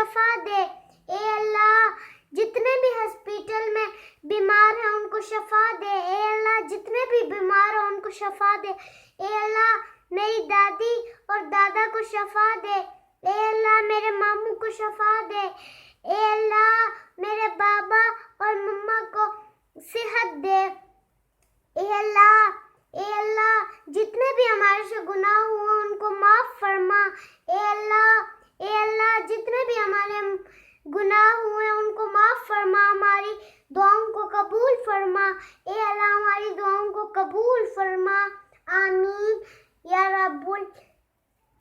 شفا دے. اے اللہ جتنے بھی ہاسپٹل میں بیمار ہیں ان کو شفا دے. اے اللہ جتنے بھی بیمار ہیں ان کو شفا دے. اے اللہ میری دادی اور دادا کو شفا دے. اے اللہ میرے ماموں کو شفا دے. اے اللہ میرے بابا اور مما کو صحت دے. اے اللہ جتنے بھی ہمارے سے گناہ ہوئے ان کو معاف فرما. اے اللہ جتنے بھی ہمارے گناہ ہوئے ان کو معاف فرما. ہماری دعاؤں کو قبول فرما. اے اللہ ہماری دعاؤں کو قبول فرما.